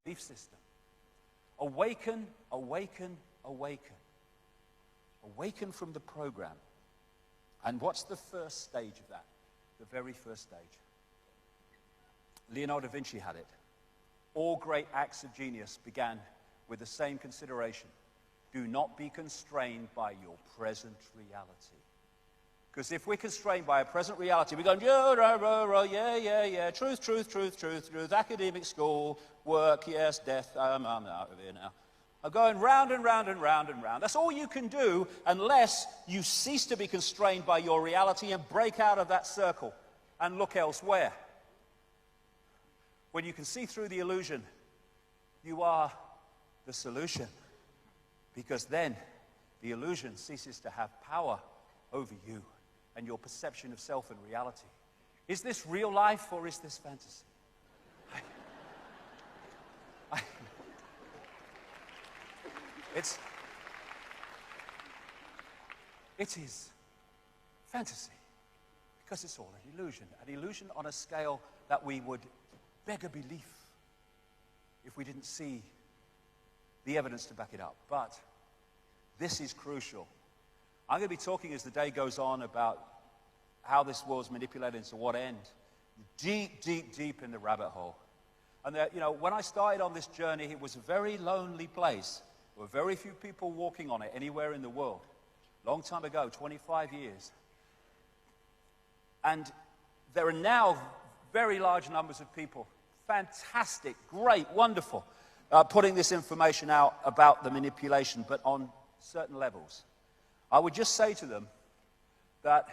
belief system. Awaken, awaken, awaken. Awaken from the program. And what's the first stage of that? The very first stage. Leonardo da Vinci had it. All great acts of genius began with the same consideration. Do not be constrained by your present reality. Because if we're constrained by a present reality, we're going, yeah, truth, academic school, work, yes, death, I'm out of here now. I'm going round and round and round and round. That's all you can do unless you cease to be constrained by your reality and break out of that circle and look elsewhere. When you can see through the illusion, you are the solution. Because then the illusion ceases to have power over you and your perception of self and reality. Is this real life or is this fantasy? It is fantasy because it's all an illusion on a scale that we would beg a belief if we didn't see the evidence to back it up. But this is crucial. I'm going to be talking as the day goes on about how this world's manipulated and to what end. Deep, deep, deep in the rabbit hole. And when I started on this journey, it was a very lonely place. There were very few people walking on it anywhere in the world. Long time ago, 25 years. And there are now very large numbers of people, fantastic, great, wonderful, putting this information out about the manipulation, but on certain levels. I would just say to them that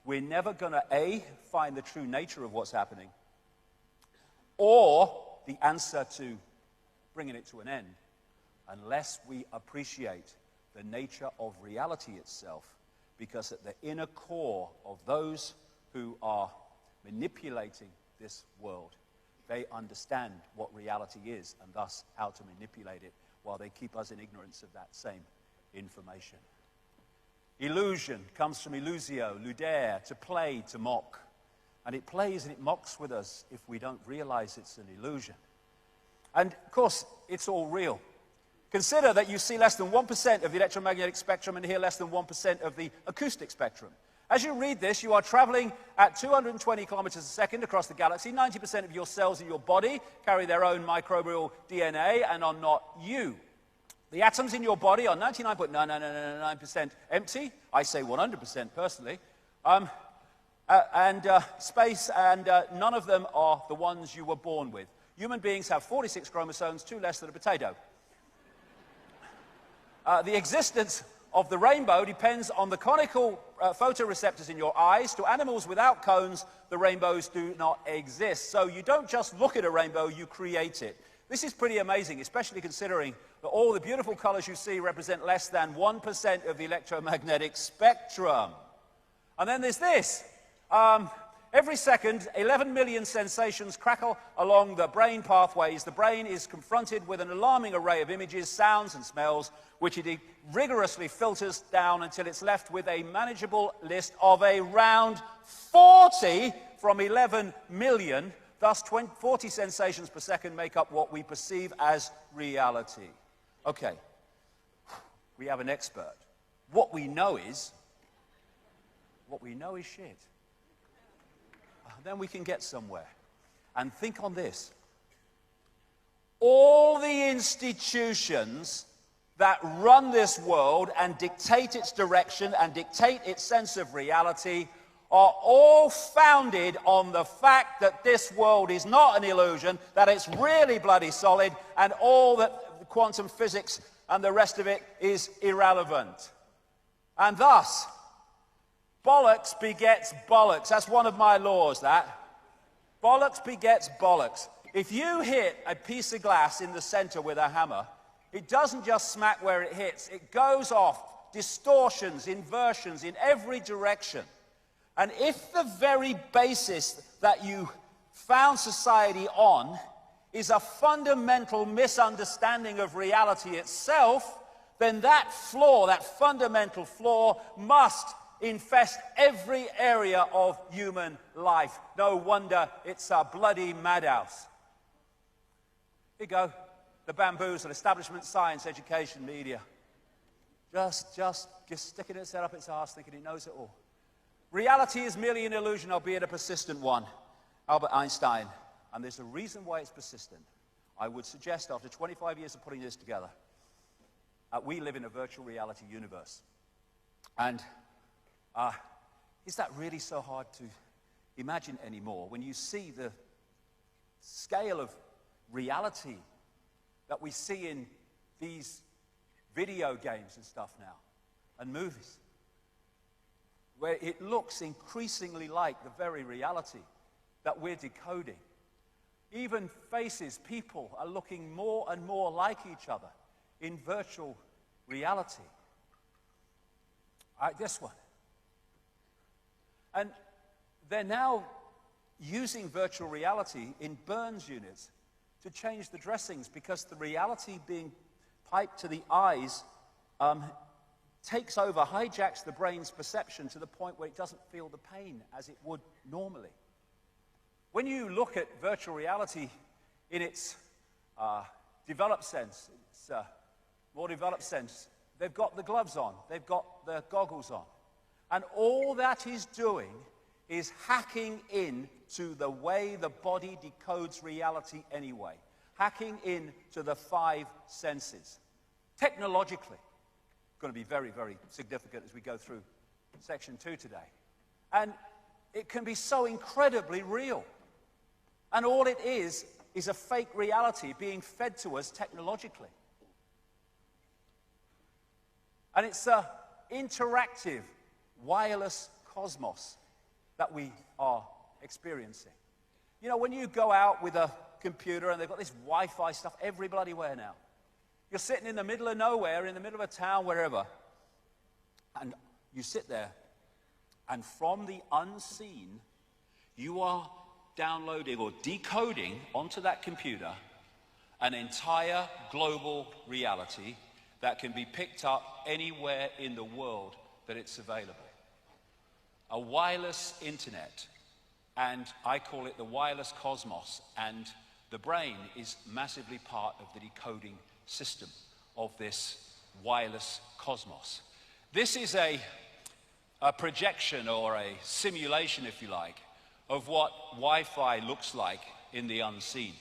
we're never going to, A, find the true nature of what's happening, or the answer to bringing it to an end, unless we appreciate the nature of reality itself, because at the inner core of those who are manipulating this world, they understand what reality is and thus how to manipulate it while they keep us in ignorance of that same information. Illusion comes from illusio, ludere, to play, to mock. And it plays and it mocks with us if we don't realize it's an illusion. And of course, it's all real. Consider that you see less than 1% of the electromagnetic spectrum and hear less than 1% of the acoustic spectrum. As you read this, you are traveling at 220 kilometers a second across the galaxy. 90% of your cells in your body carry their own microbial DNA and are not you. The atoms in your body are 99.9999% empty. I say 100% personally. Space, and none of them are the ones you were born with. Human beings have 46 chromosomes, 2 less than a potato. The existence of the rainbow depends on the conical photoreceptors in your eyes. To animals without cones, the rainbows do not exist. So you don't just look at a rainbow, you create it. This is pretty amazing, especially considering that all the beautiful colors you see represent less than 1% of the electromagnetic spectrum. And then there's this. Every second, 11 million sensations crackle along the brain pathways. The brain is confronted with an alarming array of images, sounds, and smells, which it rigorously filters down until it's left with a manageable list of around 40 from 11 million. Thus, 40 sensations per second make up what we perceive as reality. Okay, we have an expert. What we know is shit. Then we can get somewhere. And think on this. All the institutions that run this world and dictate its direction and dictate its sense of reality are all founded on the fact that this world is not an illusion, that it's really bloody solid, and all that quantum physics and the rest of it is irrelevant. And thus, bollocks begets bollocks. That's one of my laws, that. Bollocks begets bollocks. If you hit a piece of glass in the center with a hammer, it doesn't just smack where it hits. It goes off, distortions, inversions in every direction. And if the very basis that you found society on is a fundamental misunderstanding of reality itself, then that flaw, that fundamental flaw, must infest every area of human life. No wonder it's a bloody madhouse. Here you go. the bamboozle, establishment, science, education, media. Just sticking its head up its arse, thinking it knows it all. Reality is merely an illusion, albeit a persistent one. Albert Einstein. And there's a reason why it's persistent. I would suggest, after 25 years of putting this together, we live in a virtual reality universe. And is that really so hard to imagine anymore when you see the scale of reality that we see in these video games and stuff now, and movies, where it looks increasingly like the very reality that we're decoding. Even faces, people are looking more and more like each other in virtual reality. This one. And they're now using virtual reality in burns units to change the dressings because the reality being piped to the eyes takes over, hijacks the brain's perception to the point where it doesn't feel the pain as it would normally. When you look at virtual reality in its developed sense, its more developed sense, they've got the gloves on, they've got the goggles on. And all that is doing is hacking into the way the body decodes reality anyway. Hacking into the 5 senses. Technologically, going to be very, very significant as we go through section 2 today. And it can be so incredibly real. And all it is a fake reality being fed to us technologically. And it's an interactive, wireless cosmos that we are experiencing. You know, when you go out with a computer and they've got this Wi-Fi stuff every bloody where now. You're sitting in the middle of nowhere, in the middle of a town, wherever, and you sit there, and from the unseen, you are downloading or decoding onto that computer an entire global reality that can be picked up anywhere in the world that it's available. A wireless internet, and I call it the wireless cosmos, and the brain is massively part of the decoding system of this wireless cosmos. This is a projection or a simulation, if you like, of what Wi-Fi looks like in the unseen.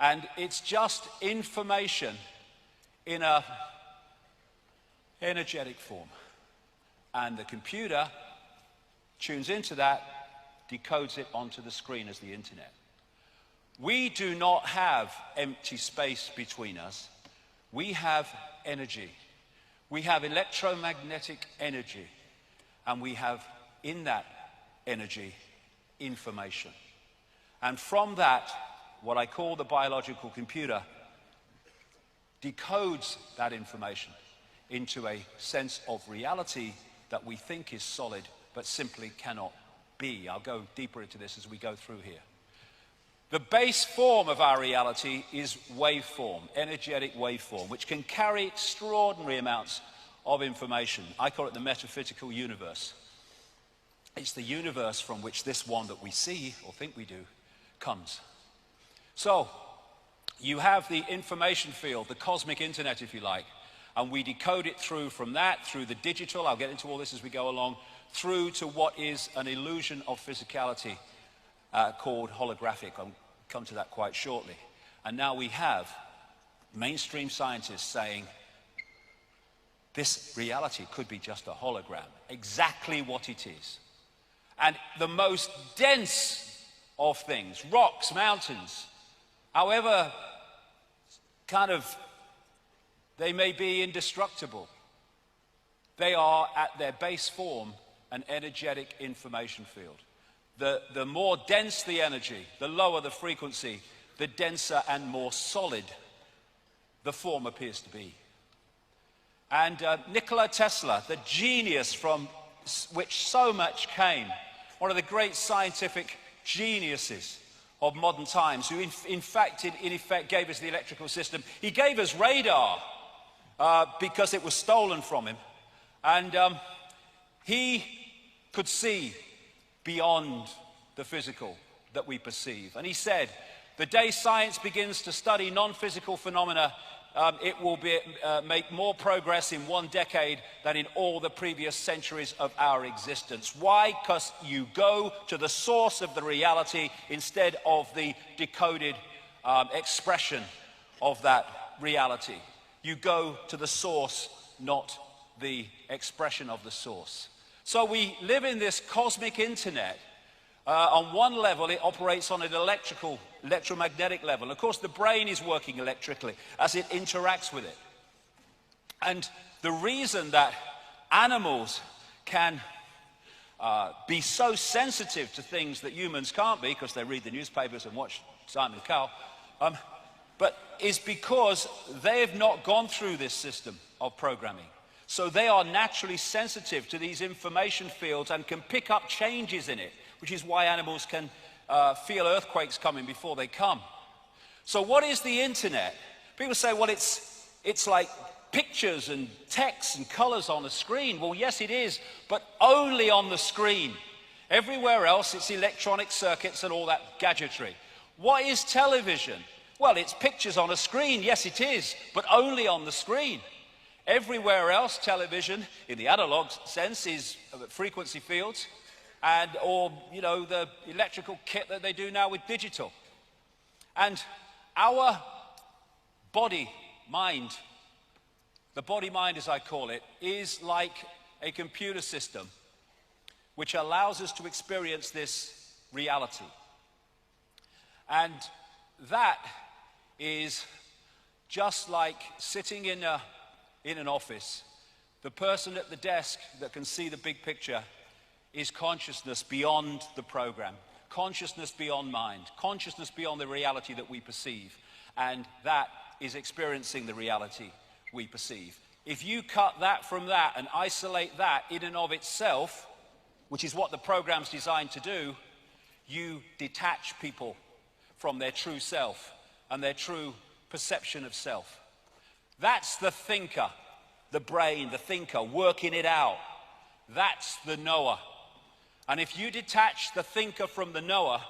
And it's just information in an energetic form. And the computer tunes into that, decodes it onto the screen as the internet. We do not have empty space between us. We have energy. We have electromagnetic energy. And we have, in that energy, information. And from that, what I call the biological computer decodes that information into a sense of reality that we think is solid, but simply cannot be. I'll go deeper into this as we go through here. The base form of our reality is waveform, energetic waveform, which can carry extraordinary amounts of information. I call it the metaphysical universe. It's the universe from which this one that we see, or think we do, comes. So, you have the information field, the cosmic internet, if you like, and we decode it through from that, through the digital, I'll get into all this as we go along, through to what is an illusion of physicality called holographic. I'll come to that quite shortly. And now we have mainstream scientists saying this reality could be just a hologram, exactly what it is. And the most dense of things, rocks, mountains, however kind of they may be indestructible, they are at their base form an energetic information field. The more dense the energy, the lower the frequency, the denser and more solid the form appears to be. And Nikola Tesla, the genius from which so much came, one of the great scientific geniuses of modern times, who in effect gave us the electrical system. He gave us radar because it was stolen from him. And he could see beyond the physical that we perceive. And he said The day science begins to study non-physical phenomena, it will make more progress in 1 decade than in all the previous centuries of our existence. Why? Because you go to the source of the reality instead of the decoded expression of that reality. You go to the source, not the expression of the source. So we live in this cosmic internet. On one level, it operates on an electromagnetic level. Of course, the brain is working electrically as it interacts with it. And the reason that animals can be so sensitive to things that humans can't be, because they read the newspapers and watch Simon Cowell, but is because they have not gone through this system of programming. So they are naturally sensitive to these information fields and can pick up changes in it, which is why animals can feel earthquakes coming before they come. So what is the internet? People say, well, it's like pictures and text and colors on a screen. Well, yes, it is, but only on the screen. Everywhere else, it's electronic circuits and all that gadgetry. What is television? Well, it's pictures on a screen. Yes, it is, but only on the screen. Everywhere else, television, in the analog sense, is frequency fields, or, you know, the electrical kit that they do now with digital. And our body, mind, the body-mind as I call it, is like a computer system which allows us to experience this reality. And that is just like sitting in an office. The person at the desk that can see the big picture is consciousness beyond the program, consciousness beyond mind, consciousness beyond the reality that we perceive, and that is experiencing the reality we perceive. If you cut that from that and isolate that in and of itself, which is what the program's designed to do, you detach people from their true self and their true perception of self. That's the thinker, the brain, the thinker, working it out. That's the knower. And if you detach the thinker from the knower,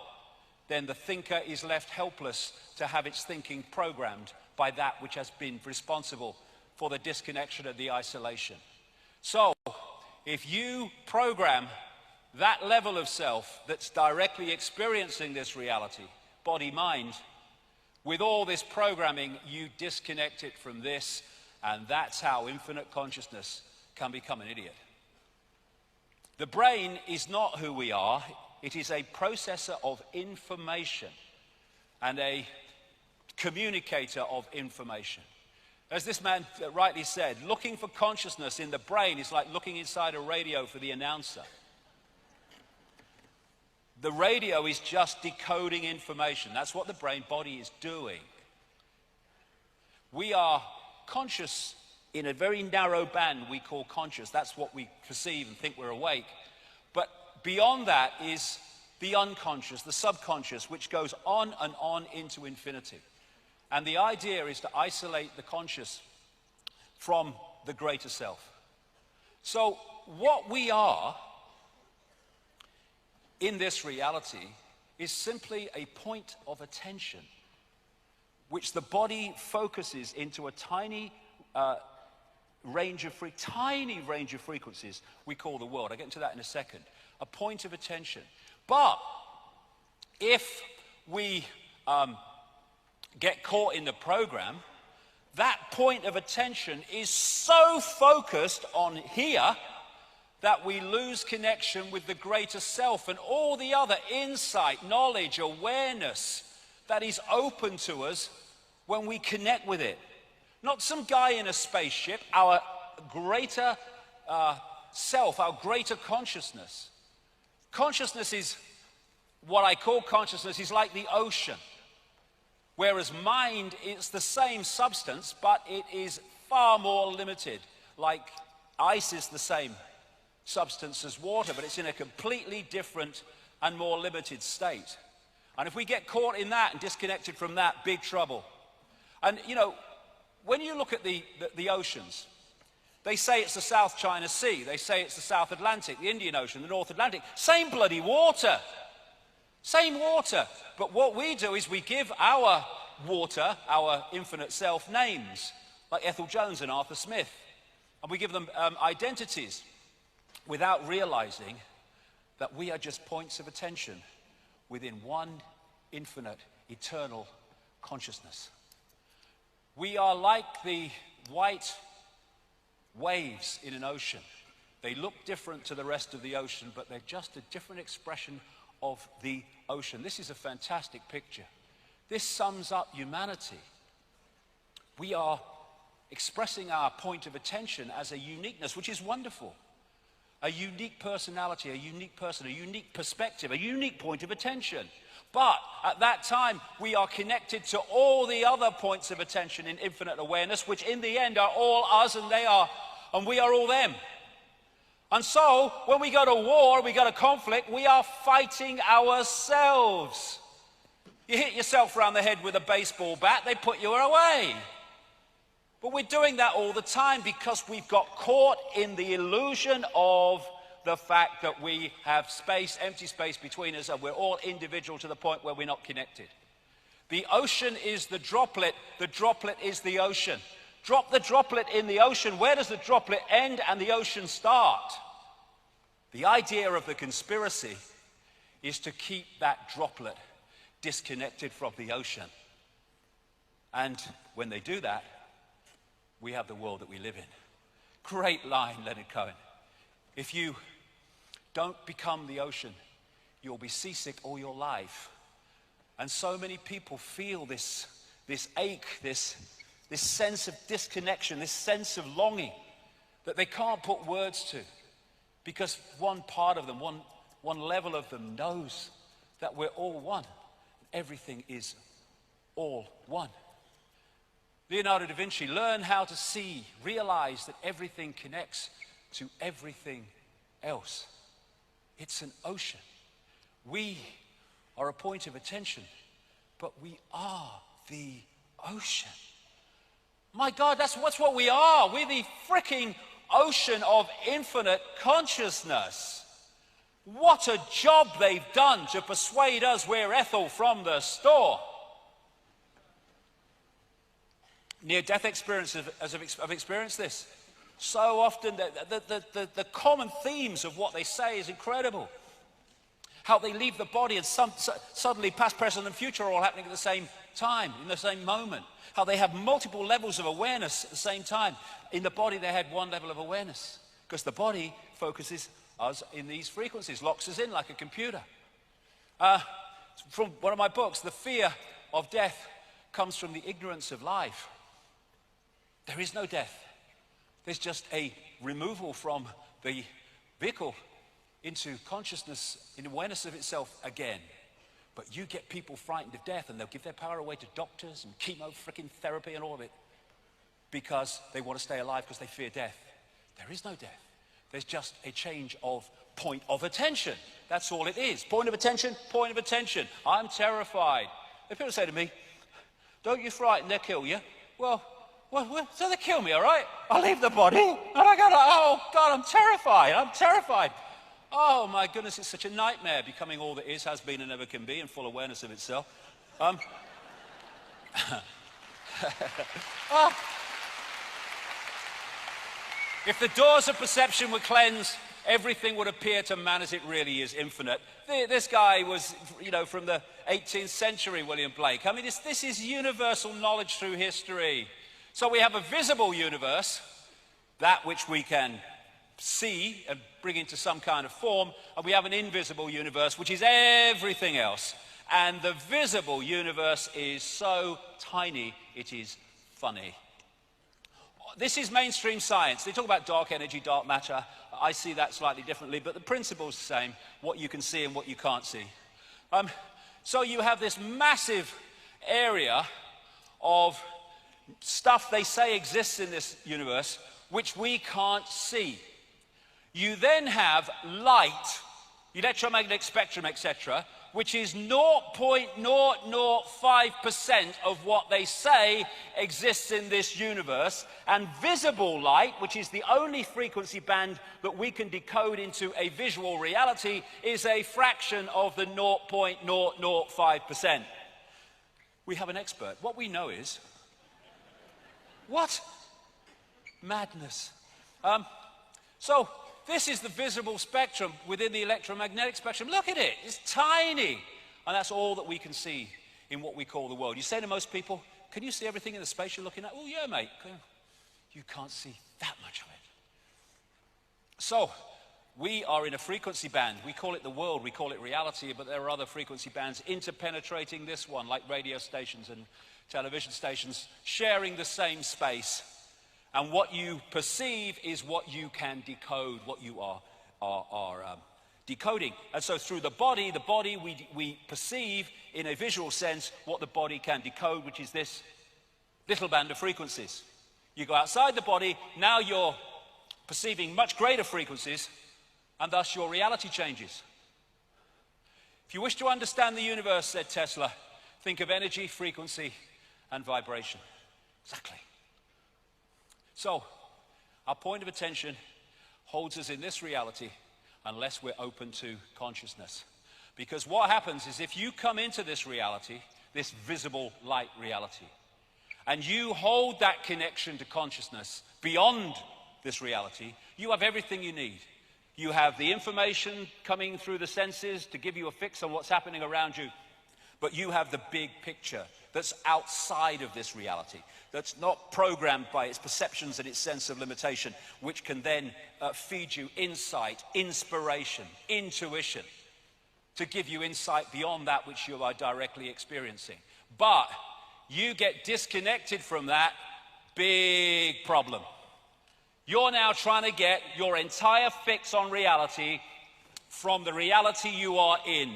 then the thinker is left helpless to have its thinking programmed by that which has been responsible for the disconnection and the isolation. So, if you program that level of self that's directly experiencing this reality, body-mind, with all this programming, you disconnect it from this, and that's how infinite consciousness can become an idiot. The brain is not who we are. It is a processor of information and a communicator of information. As this man rightly said, looking for consciousness in the brain is like looking inside a radio for the announcer. The radio is just decoding information. That's what the brain body is doing. We are conscious in a very narrow band we call conscious. That's what we perceive and think we're awake. But beyond that is the unconscious, the subconscious, which goes on and on into infinity. And the idea is to isolate the conscious from the greater self. So what we are in this reality is simply a point of attention which the body focuses into a tiny range of frequencies we call the world. I'll get into that in a second. A point of attention. But if we get caught in the program, that point of attention is so focused on here that we lose connection with the greater self and all the other insight, knowledge, awareness that is open to us when we connect with it. Not some guy in a spaceship, our greater self, our greater consciousness. Consciousness is, what I call consciousness, is like the ocean. Whereas mind is the same substance, but it is far more limited. Like ice is the same substance as water, but it's in a completely different and more limited state. And if we get caught in that and disconnected from that, big trouble. And, you know, when you look at the oceans, they say it's the South China Sea, they say it's the South Atlantic, the Indian Ocean, the North Atlantic. Same bloody water. Same water. But what we do is we give our water, our infinite self, names, like Ethel Jones and Arthur Smith. And we give them identities without realizing that we are just points of attention within one infinite, eternal consciousness. We are like the white waves in an ocean. They look different to the rest of the ocean, but they're just a different expression of the ocean. This is a fantastic picture. This sums up humanity. We are expressing our point of attention as a uniqueness, which is wonderful. A unique personality, a unique person, a unique perspective, a unique point of attention. But at that time, we are connected to all the other points of attention in infinite awareness, which in the end are all us and we are all them. And so, when we go to war, we go to conflict, we are fighting ourselves. You hit yourself around the head with a baseball bat, they put you away. But we're doing that all the time because we've got caught in the illusion of the fact that we have space, empty space between us, and we're all individual to the point where we're not connected. The ocean is the droplet is the ocean. Drop the droplet in the ocean. Where does the droplet end and the ocean start? The idea of the conspiracy is to keep that droplet disconnected from the ocean. And when they do that, we have the world that we live in. Great line, Leonard Cohen. If you don't become the ocean, you'll be seasick all your life. And so many people feel this ache, this sense of disconnection, this sense of longing that they can't put words to, because one part of them, one level of them knows that we're all one. Everything is all one. Leonardo da Vinci learned how to see, realize that everything connects to everything else. It's an ocean. We are a point of attention, but we are the ocean. My God, that's what we are. We're the freaking ocean of infinite consciousness. What a job they've done to persuade us we're Ethel from the store. Near-death experiences have experienced this. So often, the common themes of what they say is incredible. How they leave the body and suddenly past, present, and future are all happening at the same time, in the same moment. How they have multiple levels of awareness at the same time. In the body, they had one level of awareness, because the body focuses us in these frequencies, locks us in like a computer. From one of my books, the fear of death comes from the ignorance of life. There is no death. There's just a removal from the vehicle into consciousness, in awareness of itself again. But you get people frightened of death, and they'll give their power away to doctors and chemo freaking therapy and all of it, because they want to stay alive because they fear death. There is no death. There's just a change of point of attention. That's all it is. Point of attention, point of attention. I'm terrified. If people say to me, don't you frighten, they'll kill you. Well, so they kill me, all right? I'll leave the body, and I go, oh, God, I'm terrified. Oh, my goodness, it's such a nightmare, becoming all that is, has been, and never can be, in full awareness of itself. If the doors of perception were cleansed, everything would appear to man as it really is, infinite. This guy was, from the 18th century, William Blake. I mean, this is universal knowledge through history. So we have a visible universe, that which we can see and bring into some kind of form, and we have an invisible universe, which is everything else. And the visible universe is so tiny, it is funny. This is mainstream science. They talk about dark energy, dark matter. I see that slightly differently, but the principle's the same, what you can see and what you can't see. So you have this massive area of stuff they say exists in this universe, which we can't see. You then have light, electromagnetic spectrum, etc., which is 0.005% of what they say exists in this universe, and visible light, which is the only frequency band that we can decode into a visual reality, is a fraction of the 0.005%. We have an expert. What we know is, what? Madness. So this is the visible spectrum within the electromagnetic spectrum. Look at it, it's tiny. And that's all that we can see in what we call the world. You say to most people, can you see everything in the space you're looking at? Oh yeah, mate. You can't see that much of it. So we are in a frequency band. We call it the world, we call it reality, but there are other frequency bands interpenetrating this one, like radio stations and television stations, sharing the same space. And what you perceive is what you can decode, what you are decoding. And so through the body we perceive in a visual sense what the body can decode, which is this little band of frequencies. You go outside the body, now you're perceiving much greater frequencies, and thus your reality changes. If you wish to understand the universe, said Tesla, think of energy, frequency, and vibration. Exactly. So, our point of attention holds us in this reality unless we're open to consciousness. Because what happens is if you come into this reality, this visible light reality, and you hold that connection to consciousness beyond this reality, you have everything you need. You have the information coming through the senses to give you a fix on what's happening around you, but you have the big picture that's outside of this reality, that's not programmed by its perceptions and its sense of limitation, which can then feed you insight, inspiration, intuition, to give you insight beyond that which you are directly experiencing. But you get disconnected from that, big problem. You're now trying to get your entire fix on reality from the reality you are in.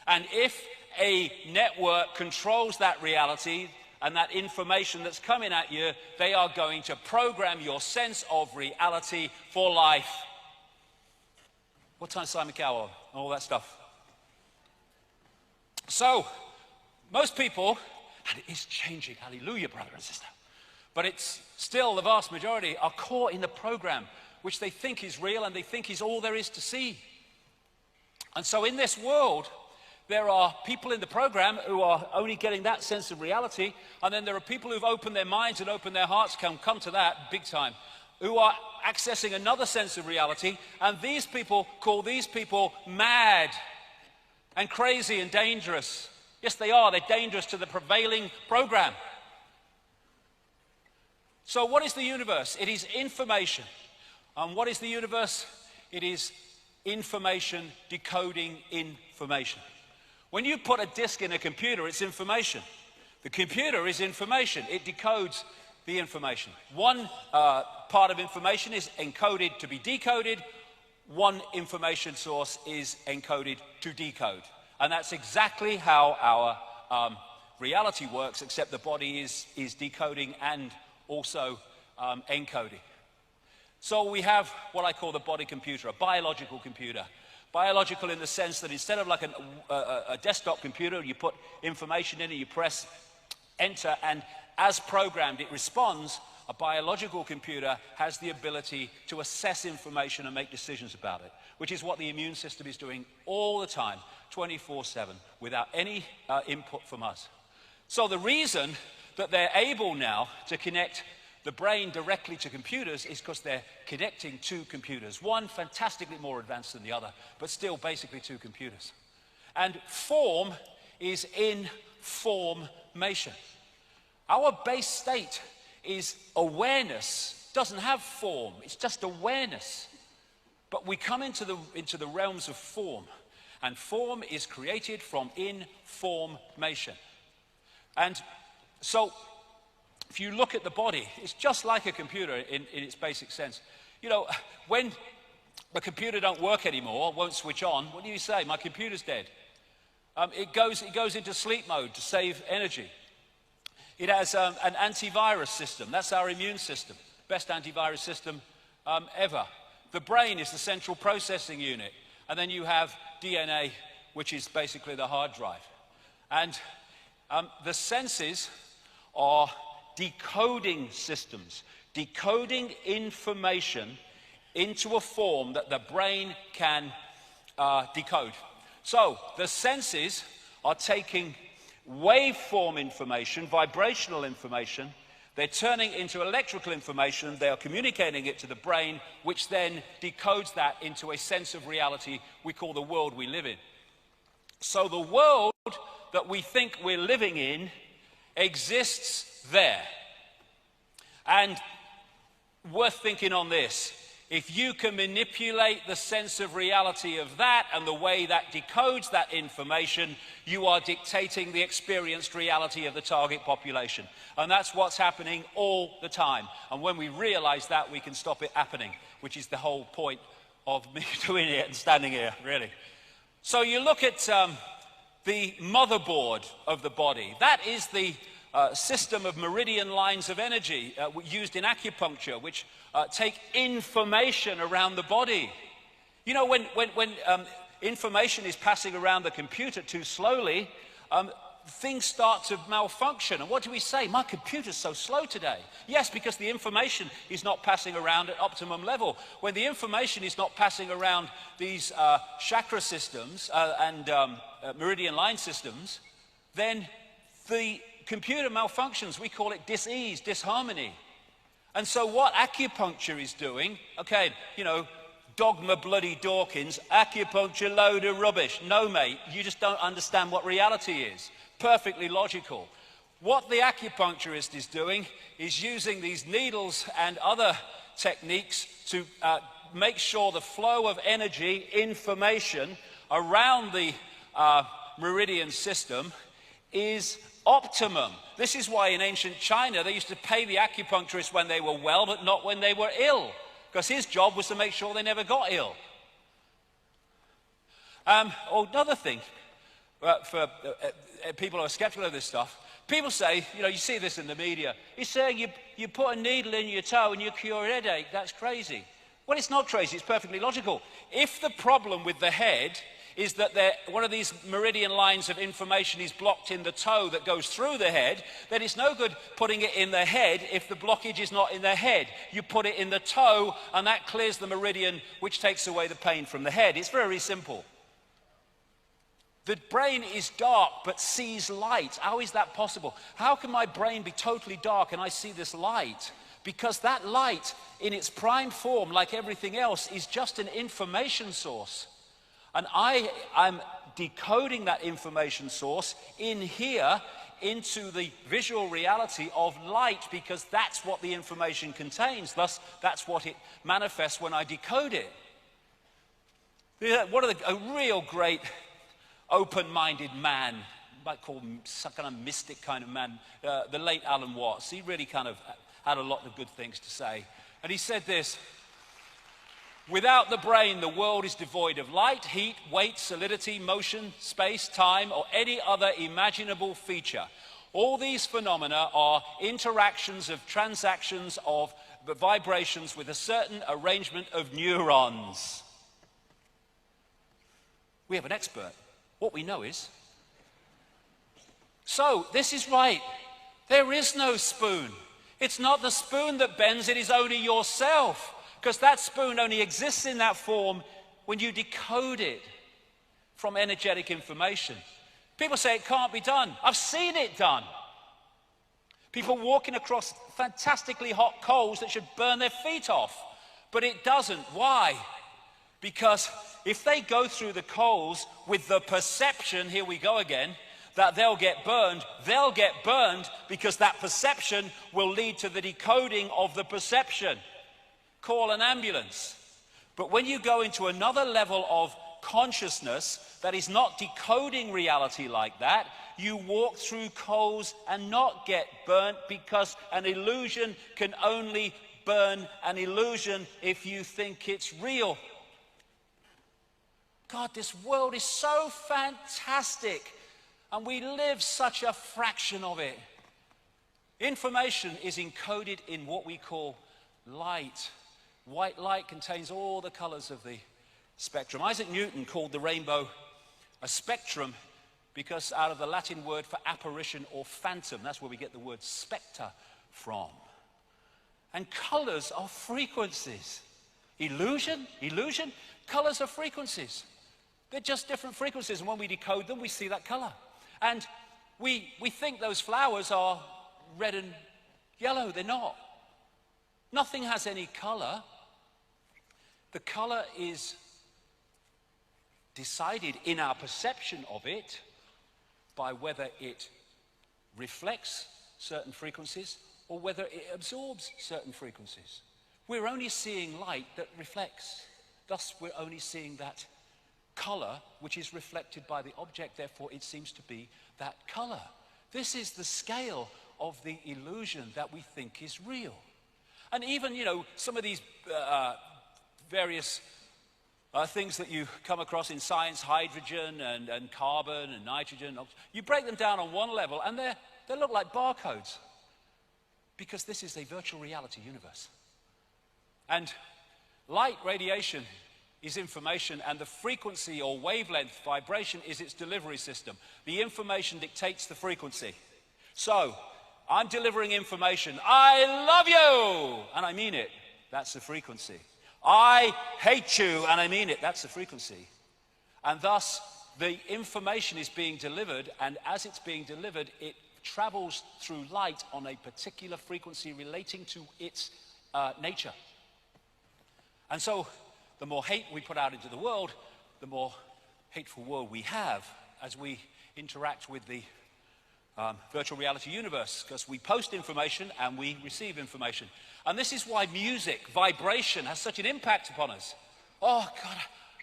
And if a network controls that reality and that information that's coming at you, they are going to program your sense of reality for life. What time's Simon Cowell and all that stuff? So, most people, and it is changing, hallelujah, brother and sister, but it's still the vast majority are caught in the program which they think is real and they think is all there is to see. And so in this world, there are people in the program who are only getting that sense of reality, and then there are people who've opened their minds and opened their hearts, come to that big time, who are accessing another sense of reality, and these people call these people mad and crazy and dangerous. Yes, they are. They're dangerous to the prevailing program. So what is the universe? It is information. And what is the universe? It is information decoding information. When you put a disk in a computer, it's information. The computer is information. It decodes the information. One part of information is encoded to be decoded. One information source is encoded to decode. And that's exactly how our reality works, except the body is decoding and also encoding. So we have what I call the body computer, a biological computer. Biological in the sense that instead of like a desktop computer, you put information in and you press enter, and as programmed it responds. A biological computer has the ability to assess information and make decisions about it, which is what the immune system is doing all the time, 24/7, without any input from us. So the reason that they're able now to connect the brain directly to computers is because they're connecting two computers, one fantastically more advanced than the other, but still basically two computers. And form is information. Our base state is awareness, doesn't have form, it's just awareness. But we come into the realms of form, and form is created from information. And so if you look at the body, it's just like a computer in its basic sense. You know, when the computer don't work anymore, won't switch on, what do you say? My computer's dead. It goes into sleep mode to save energy. It has an antivirus system. That's our immune system. Best antivirus system ever. The brain is the central processing unit. And then you have DNA which is basically the hard drive. And the senses are decoding systems, decoding information into a form that the brain can decode. So the senses are taking waveform information, vibrational information, they're turning into electrical information, they are communicating it to the brain, which then decodes that into a sense of reality we call the world we live in. So the world that we think we're living in exists there. And worth thinking on this. If you can manipulate the sense of reality of that and the way that decodes that information, you are dictating the experienced reality of the target population. And that's what's happening all the time. And when we realize that, we can stop it happening, which is the whole point of me doing it and standing here, really. So you look at the motherboard of the body. That is the system of meridian lines of energy used in acupuncture, which take information around the body. You know, when information is passing around the computer too slowly, things start to malfunction. And what do we say? My computer's so slow today. Yes, because the information is not passing around at optimum level. When the information is not passing around these chakra systems and meridian line systems, then the computer malfunctions. We call it dis-ease, disharmony. And so what acupuncture is doing, okay, you know, dogma bloody Dawkins, acupuncture load of rubbish. No, mate, you just don't understand what reality is. Perfectly logical. What the acupuncturist is doing is using these needles and other techniques to make sure the flow of energy, information around the meridian system is optimum. This is why in ancient China they used to pay the acupuncturist when they were well, but not when they were ill, because his job was to make sure they never got ill. Another thing, for people who are skeptical of this stuff, people say, you know, you see this in the media, he's saying you put a needle in your toe and you cure a headache. That's crazy. Well, it's not crazy, it's perfectly logical. If the problem with the head is that one of these meridian lines of information is blocked in the toe that goes through the head, then it's no good putting it in the head if the blockage is not in the head. You put it in the toe and that clears the meridian, which takes away the pain from the head. It's very simple. The brain is dark but sees light. How is that possible? How can my brain be totally dark and I see this light? Because that light in its prime form, like everything else, is just an information source. And I'm decoding that information source in here into the visual reality of light, because that's what the information contains. Thus, that's what it manifests when I decode it. A real great open-minded man, you might call him some kind of mystic kind of man, the late Alan Watts. He really kind of had a lot of good things to say. And he said this: without the brain, the world is devoid of light, heat, weight, solidity, motion, space, time, or any other imaginable feature. All these phenomena are interactions of transactions of vibrations with a certain arrangement of neurons. We have an expert. What we know is. So, this is right. There is no spoon. It's not the spoon that bends, it is only yourself. Because that spoon only exists in that form when you decode it from energetic information. People say it can't be done. I've seen it done. People walking across fantastically hot coals that should burn their feet off. But it doesn't. Why? Because if they go through the coals with the perception, here we go again, that they'll get burned because that perception will lead to the decoding of the perception. Call an ambulance. But when you go into another level of consciousness that is not decoding reality like that, you walk through coals and not get burnt, because an illusion can only burn an illusion if you think it's real. God, this world is so fantastic, and we live such a fraction of it. Information is encoded in what we call light. White light contains all the colors of the spectrum. Isaac Newton called the rainbow A spectrum, because out of the Latin word for apparition or phantom, that's where we get the word spectre from. And colors are frequencies. Illusion, colors are frequencies. They're just different frequencies, and when we decode them, we see that color. And we think those flowers are red and yellow. They're not. Nothing has any color. The color is decided in our perception of it by whether it reflects certain frequencies or whether it absorbs certain frequencies. We're only seeing light that reflects. Thus, we're only seeing that color which is reflected by the object. Therefore, it seems to be that color. This is the scale of the illusion that we think is real. And even, some of these various things that you come across in science, hydrogen and carbon and nitrogen, you break them down on one level and they look like barcodes, because this is a virtual reality universe. And light radiation is information, and the frequency or wavelength vibration is its delivery system. The information dictates the frequency. So, I'm delivering information. I love you, and I mean it. That's the frequency. I hate you, and I mean it. That's the frequency. And thus, the information is being delivered, and as it's being delivered, it travels through light on a particular frequency relating to its nature. And so, the more hate we put out into the world, the more hateful world we have as we interact with the virtual reality universe, because we post information and we receive information. And this is why music, vibration, has such an impact upon us. Oh, God,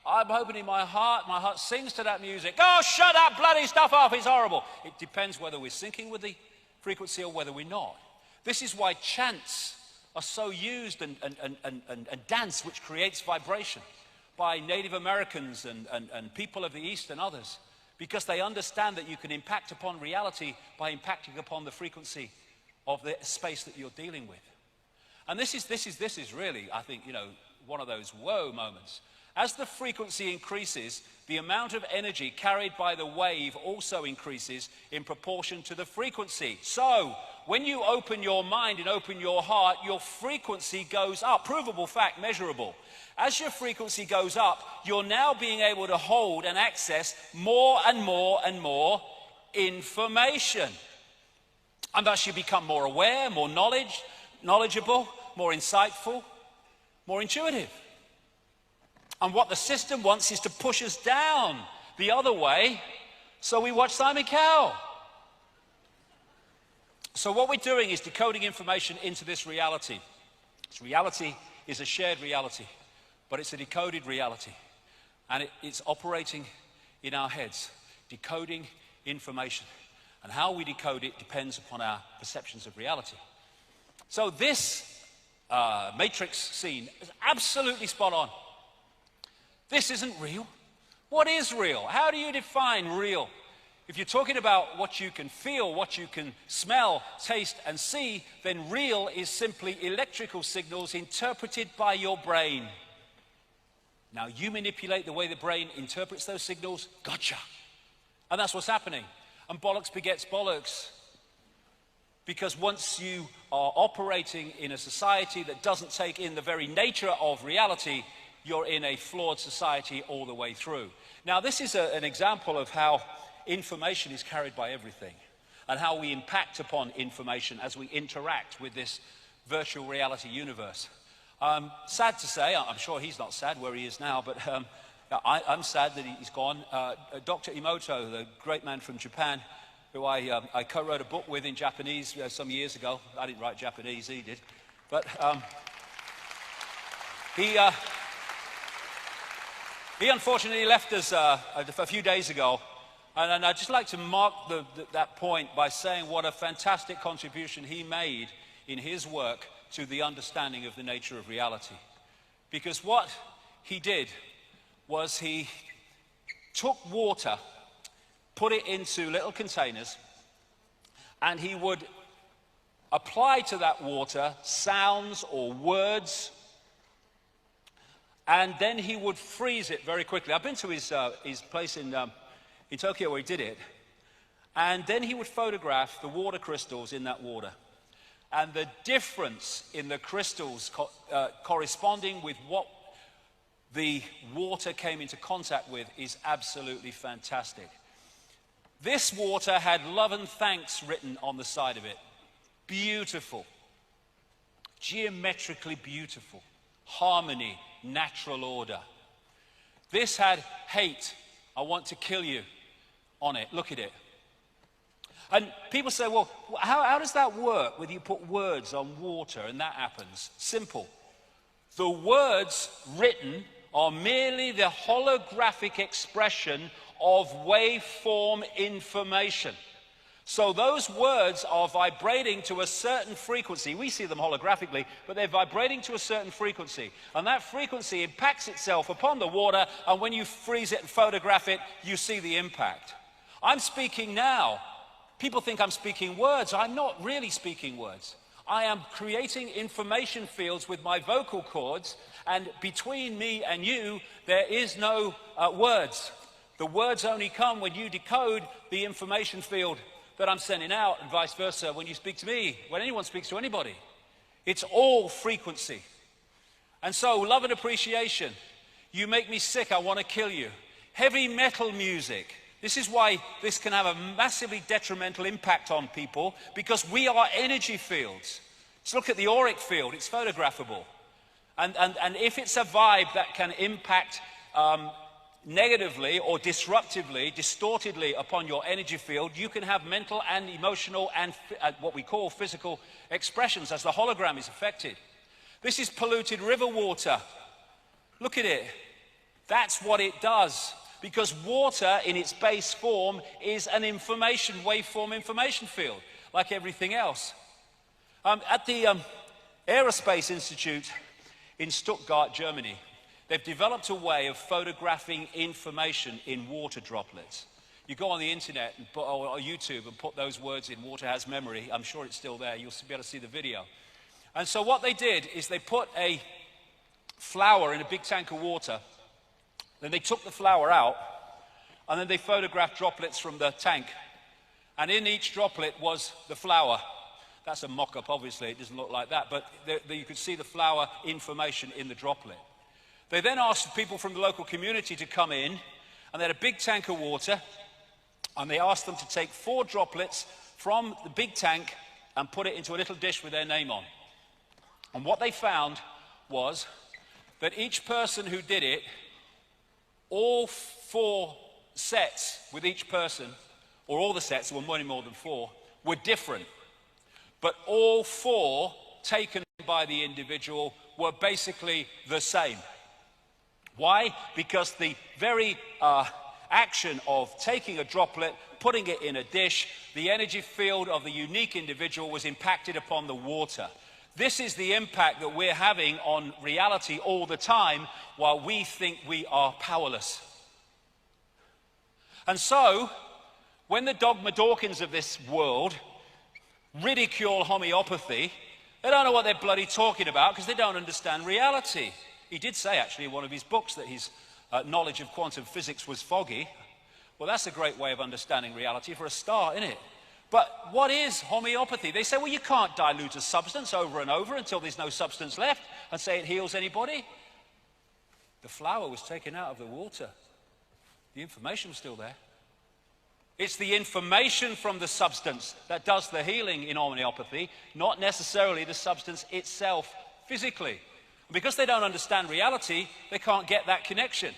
I'm hoping in my heart sings to that music. Oh, shut that bloody stuff off, it's horrible. It depends whether we're syncing with the frequency or whether we're not. This is why chants are so used and dance, which creates vibration, by Native Americans and people of the East and others, because they understand that you can impact upon reality by impacting upon the frequency of the space that you're dealing with. And this is really, I think, one of those whoa moments. As the frequency increases, the amount of energy carried by the wave also increases in proportion to the frequency. So, when you open your mind and open your heart, your frequency goes up. Provable fact, measurable. As your frequency goes up, you're now being able to hold and access more and more and more information. And thus you become more aware, more knowledgeable, more insightful, more intuitive. And what the system wants is to push us down the other way, so we watch Simon Cowell. So what we're doing is decoding information into this reality. This reality is a shared reality, but it's a decoded reality. And it's operating in our heads, decoding information. And how we decode it depends upon our perceptions of reality. So this Matrix scene is absolutely spot on. This isn't real. What is real? How do you define real? If you're talking about what you can feel, what you can smell, taste, and see, then real is simply electrical signals interpreted by your brain. Now, you manipulate the way the brain interprets those signals, gotcha. And that's what's happening. And bollocks begets bollocks. Because once you are operating in a society that doesn't take in the very nature of reality, you're in a flawed society all the way through. Now, this is an example of how information is carried by everything, and how we impact upon information as we interact with this virtual reality universe. Sad to say, I'm sure he's not sad where he is now, but I'm sad that he's gone. Dr. Emoto, the great man from Japan, who I co-wrote a book with in Japanese some years ago. I didn't write Japanese, he did. But he unfortunately left us a few days ago. And I'd just like to mark that point by saying what a fantastic contribution he made in his work to the understanding of the nature of reality. Because what he did was he took water, put it into little containers, and he would apply to that water sounds or words, and then he would freeze it very quickly. I've been to his place in in Tokyo where he did it. And then he would photograph the water crystals in that water. And the difference in the crystals corresponding with what the water came into contact with is absolutely fantastic. This water had love and thanks written on the side of it. Beautiful. Geometrically beautiful. Harmony, natural order. This had hate, I want to kill you, on it. Look at it. And people say, well, how does that work when you put words on water and that happens? Simple. The words written are merely the holographic expression of waveform information. So those words are vibrating to a certain frequency. We see them holographically, but they're vibrating to a certain frequency. And that frequency impacts itself upon the water, and when you freeze it and photograph it, you see the impact. I'm speaking now. People think I'm speaking words. I'm not really speaking words. I am creating information fields with my vocal cords, and between me and you, there is no words. The words only come when you decode the information field that I'm sending out, and vice versa when you speak to me, when anyone speaks to anybody. It's all frequency. And so, love and appreciation. You make me sick, I want to kill you. Heavy metal music. This is why this can have a massively detrimental impact on people, because we are energy fields. Let's look at the auric field, it's photographable. And if it's a vibe that can impact negatively or disruptively, distortedly upon your energy field, you can have mental and emotional and what we call physical expressions as the hologram is affected. This is polluted river water. Look at it. That's what it does. Because water in its base form is an information, waveform information field, like everything else. At the Aerospace Institute in Stuttgart, Germany, they've developed a way of photographing information in water droplets. You go on the internet and or YouTube and put those words in, water has memory. I'm sure it's still there. You'll be able to see the video. And so what they did is they put a flower in a big tank of water. Then they took the flower out, and then they photographed droplets from the tank. And in each droplet was the flower. That's a mock-up, obviously. It doesn't look like that, but you could see the flower information in the droplet. They then asked people from the local community to come in, and they had a big tank of water, and they asked them to take 4 droplets from the big tank and put it into a little dish with their name on. And what they found was that each person who did it, all 4 sets with each person, or all the sets, there were more than 4, were different. But all 4 taken by the individual were basically the same. Why? Because the very action of taking a droplet, putting it in a dish, the energy field of the unique individual was impacted upon the water. This is the impact that we're having on reality all the time while we think we are powerless. And so, when the Dogma Dawkins of this world ridicule homeopathy, they don't know what they're bloody talking about because they don't understand reality. He did say, actually, in one of his books that his knowledge of quantum physics was foggy. Well, that's a great way of understanding reality for a start, isn't it? But what is homeopathy? They say, well, you can't dilute a substance over and over until there's no substance left and say it heals anybody. The flower was taken out of the water. The information was still there. It's the information from the substance that does the healing in homeopathy, not necessarily the substance itself physically. And because they don't understand reality, they can't get that connection.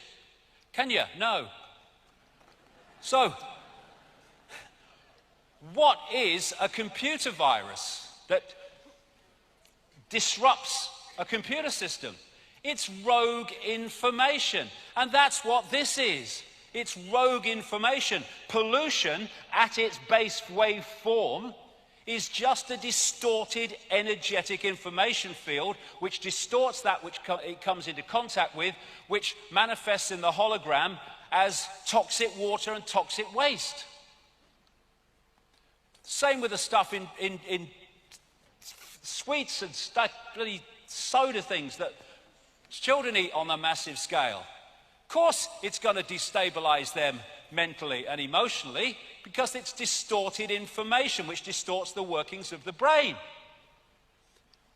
Can you? No. So, what is a computer virus that disrupts a computer system? It's rogue information, and that's what this is. It's rogue information. Pollution at its base wave form is just a distorted energetic information field which distorts that which it comes into contact with, which manifests in the hologram as toxic water and toxic waste. Same with the stuff in sweets and bloody soda things that children eat on a massive scale. Of course, it's going to destabilize them mentally and emotionally, because it's distorted information, which distorts the workings of the brain.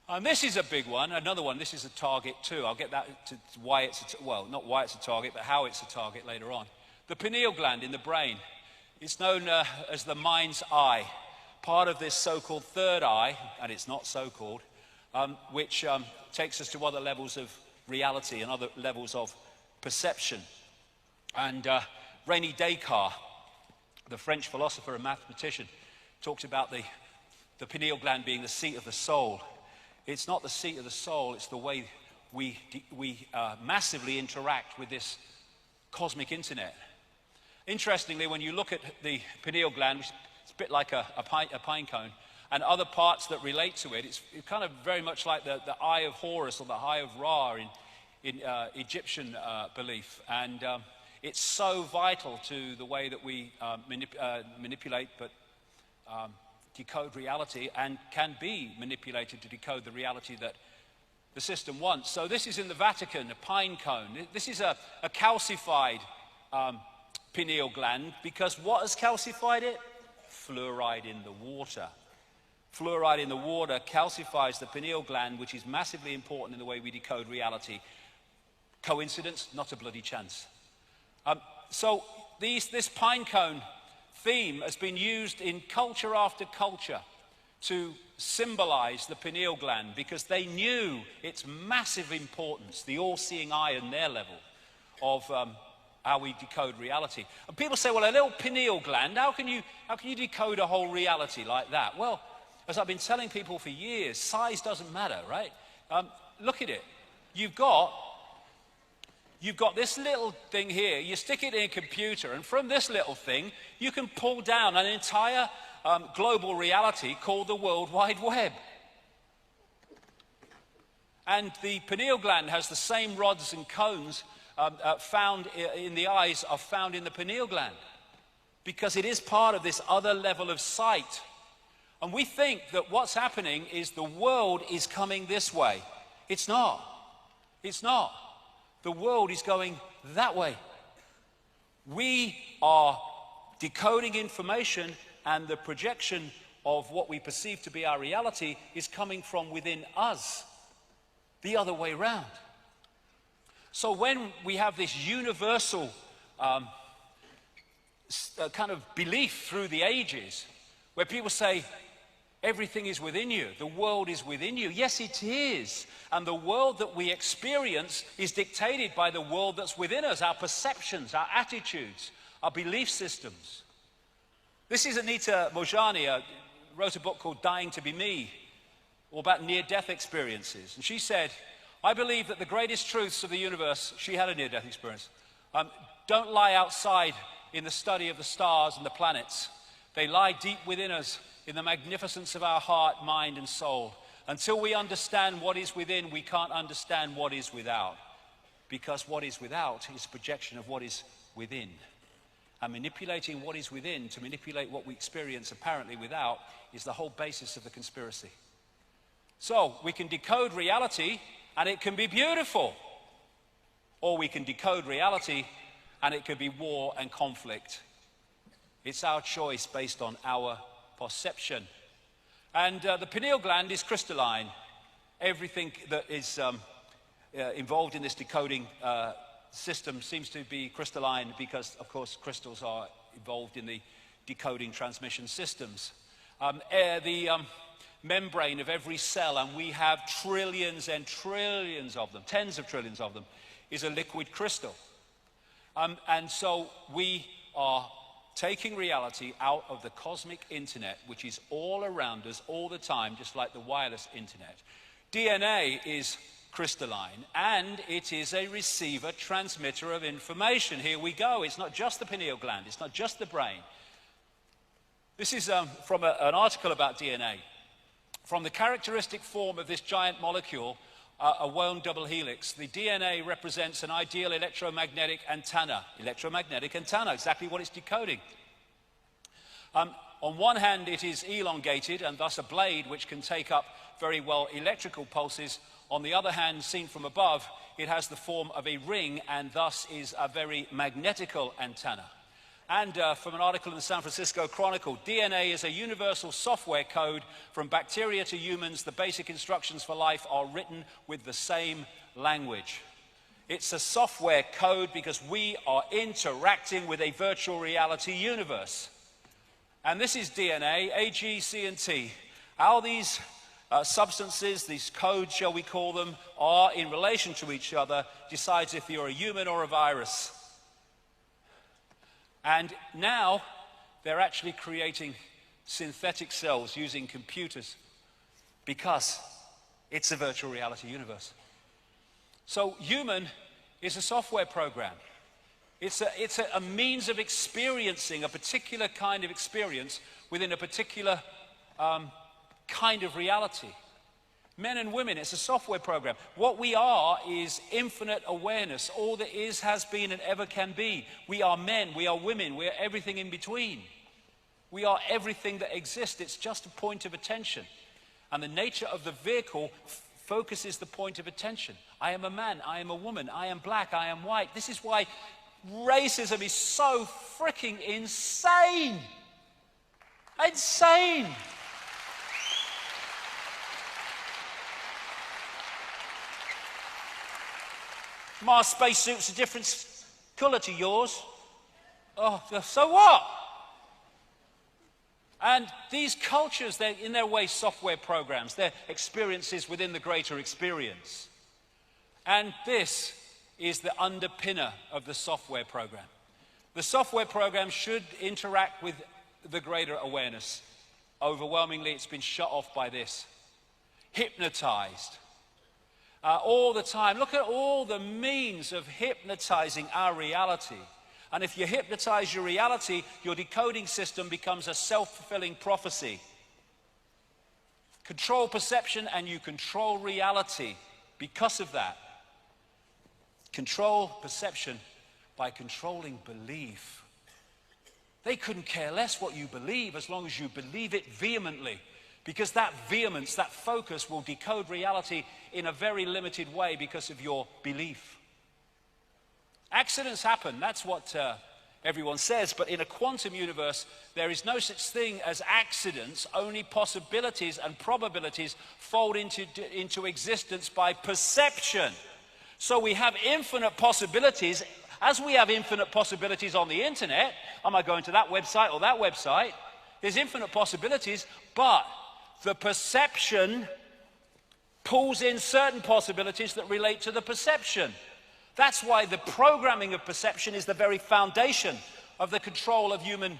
And this is a big one, another one. This is a target too. I'll get that to why it's, well, not why it's a target, but how it's a target later on. The pineal gland in the brain. It's known as the mind's eye, part of this so-called third eye, and it's not so-called, which takes us to other levels of reality and other levels of perception. And René Descartes, the French philosopher and mathematician, talked about the pineal gland being the seat of the soul. It's not the seat of the soul, it's the way we massively interact with this cosmic internet. Interestingly, when you look at the pineal gland, which is a bit like a pine cone, and other parts that relate to it, it's kind of very much like the Eye of Horus or the Eye of Ra in Egyptian belief. And it's so vital to the way that we manipulate, but decode reality, and can be manipulated to decode the reality that the system wants. So this is in the Vatican, a pine cone. This is a calcified pineal gland, because what has calcified it? Fluoride in the water. Fluoride in the water calcifies the pineal gland, which is massively important in the way we decode reality. Coincidence? Not a bloody chance. So this pine cone theme has been used in culture after culture to symbolize the pineal gland, because they knew its massive importance, the all-seeing eye on their level of how we decode reality. And people say, well, a little pineal gland, how can you decode a whole reality like that? Well, as I've been telling people for years, size doesn't matter, right? Look at it. You've got this little thing here. You stick it in a computer, and from this little thing, you can pull down an entire global reality called the World Wide Web. And the pineal gland has the same rods and cones found in the eyes are found in the pineal gland, because it is part of this other level of sight. And we think that what's happening is the world is coming this way. It's not. It's not. The world is going that way. We are decoding information, and the projection of what we perceive to be our reality is coming from within us, the other way round. So when we have this universal kind of belief through the ages, where people say, everything is within you, the world is within you. Yes, it is. And the world that we experience is dictated by the world that's within us, our perceptions, our attitudes, our belief systems. This is Anita Mojani, wrote a book called Dying to Be Me, all about near-death experiences. And she said, I believe that the greatest truths of the universe, she had a near-death experience, don't lie outside in the study of the stars and the planets. They lie deep within us in the magnificence of our heart, mind, and soul. Until we understand what is within, we can't understand what is without. Because what is without is a projection of what is within. And manipulating what is within to manipulate what we experience apparently without is the whole basis of the conspiracy. So we can decode reality, and it can be beautiful. Or we can decode reality, and it can be war and conflict. It's our choice based on our perception. And the pineal gland is crystalline. Everything that is involved in this decoding system seems to be crystalline, because, of course, crystals are involved in the decoding transmission systems. The membrane of every cell, and we have trillions and trillions of them, tens of trillions of them, is a liquid crystal. And so we are taking reality out of the cosmic internet, which is all around us all the time, just like the wireless internet. DNA is crystalline, and it is a receiver, transmitter of information. Here we go. It's not just the pineal gland. It's not just the brain. This is from an article about DNA. From the characteristic form of this giant molecule, a wound double helix, the DNA represents an ideal electromagnetic antenna. Electromagnetic antenna, exactly what it's decoding. On one hand, it is elongated, and thus a blade which can take up very well electrical pulses. On the other hand, seen from above, it has the form of a ring, and thus is a very magnetical antenna. And from an article in the San Francisco Chronicle, DNA is a universal software code from bacteria to humans. The basic instructions for life are written with the same language. It's a software code because we are interacting with a virtual reality universe. And this is DNA, A, G, C, and T. How these substances, these codes, shall we call them, are in relation to each other decides if you're a human or a virus. And now they're actually creating synthetic cells using computers because it's a virtual reality universe. So human is a software program. It's a means of experiencing a particular kind of experience within a particular kind of reality. Men and women, it's a software program. What we are is infinite awareness. All that is, has been, and ever can be. We are men, we are women, we are everything in between. We are everything that exists. It's just a point of attention. And the nature of the vehicle focuses the point of attention. I am a man, I am a woman, I am black, I am white. This is why racism is so freaking insane. Insane. My spacesuit's a different colour to yours. Oh, so what? And these cultures, they're in their way software programs. They're experiences within the greater experience. And this is the underpinner of the software program. The software program should interact with the greater awareness. Overwhelmingly, it's been shut off by this. Hypnotized. All the time. Look at all the means of hypnotizing our reality. And if you hypnotize your reality, your decoding system becomes a self-fulfilling prophecy. Control perception and you control reality because of that. Control perception by controlling belief. They couldn't care less what you believe as long as you believe it vehemently. Because that vehemence, that focus will decode reality in a very limited way because of your belief. Accidents happen, that's what everyone says, but in a quantum universe, there is no such thing as accidents, only possibilities and probabilities fold into existence by perception. So we have infinite possibilities. As we have infinite possibilities on the internet, am I going to that website or that website? There's infinite possibilities, but the perception pulls in certain possibilities that relate to the perception. That's why the programming of perception is the very foundation of the control of human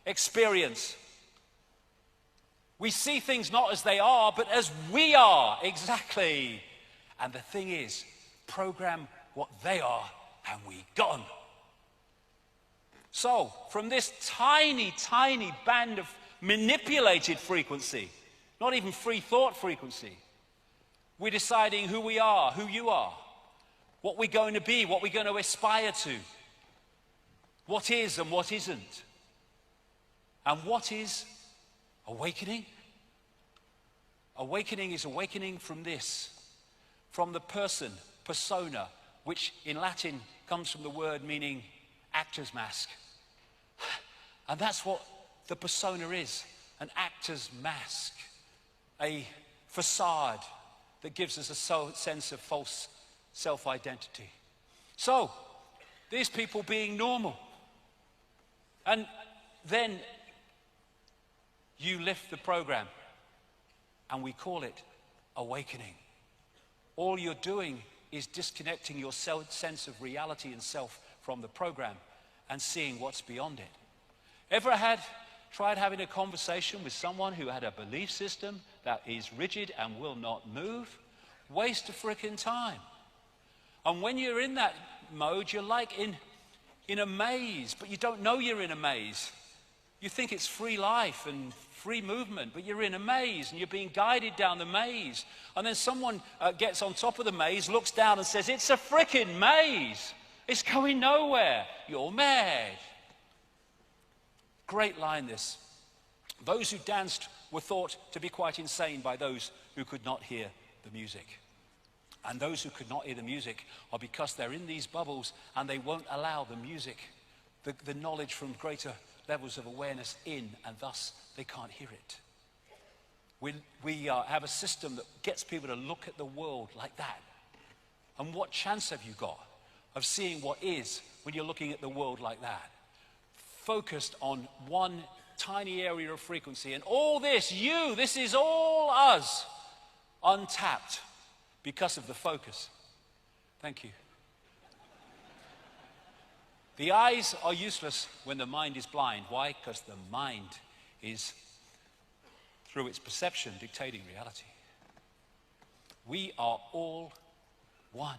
experience. We see things not as they are, but as we are, exactly. And the thing is, program what they are, and we got 'em. So, from this tiny, tiny band of manipulated frequency, not even free thought frequency, we're deciding who we are, who you are, what we're going to be, what we're going to aspire to, what is and what isn't. And what is awakening? Awakening is awakening from this, from the person, persona, which in Latin comes from the word meaning actor's mask. And that's what the persona is, an actor's mask, a facade that gives us a sense of false self-identity. So, these people being normal. And then you lift the program and we call it awakening. All you're doing is disconnecting your sense of reality and self from the program and seeing what's beyond it. Ever tried having a conversation with someone who had a belief system that is rigid and will not move? Waste of frickin' time. And when you're in that mode, you're like in a maze, but you don't know you're in a maze. You think it's free life and free movement, but you're in a maze and you're being guided down the maze. And then someone gets on top of the maze, looks down and says, "It's a frickin' maze. It's going nowhere. You're mad." Great line, this. Those who danced were thought to be quite insane by those who could not hear the music. And those who could not hear the music are because they're in these bubbles and they won't allow the music the knowledge from greater levels of awareness in, and thus they can't hear it. We have a system that gets people to look at the world like that. And what chance have you got of seeing what is when you're looking at the world like that? Focused on one tiny area of frequency, and all this, this is all us, untapped because of the focus. Thank you. The eyes are useless when the mind is blind. Why? Because the mind is, through its perception, dictating reality. We are all one.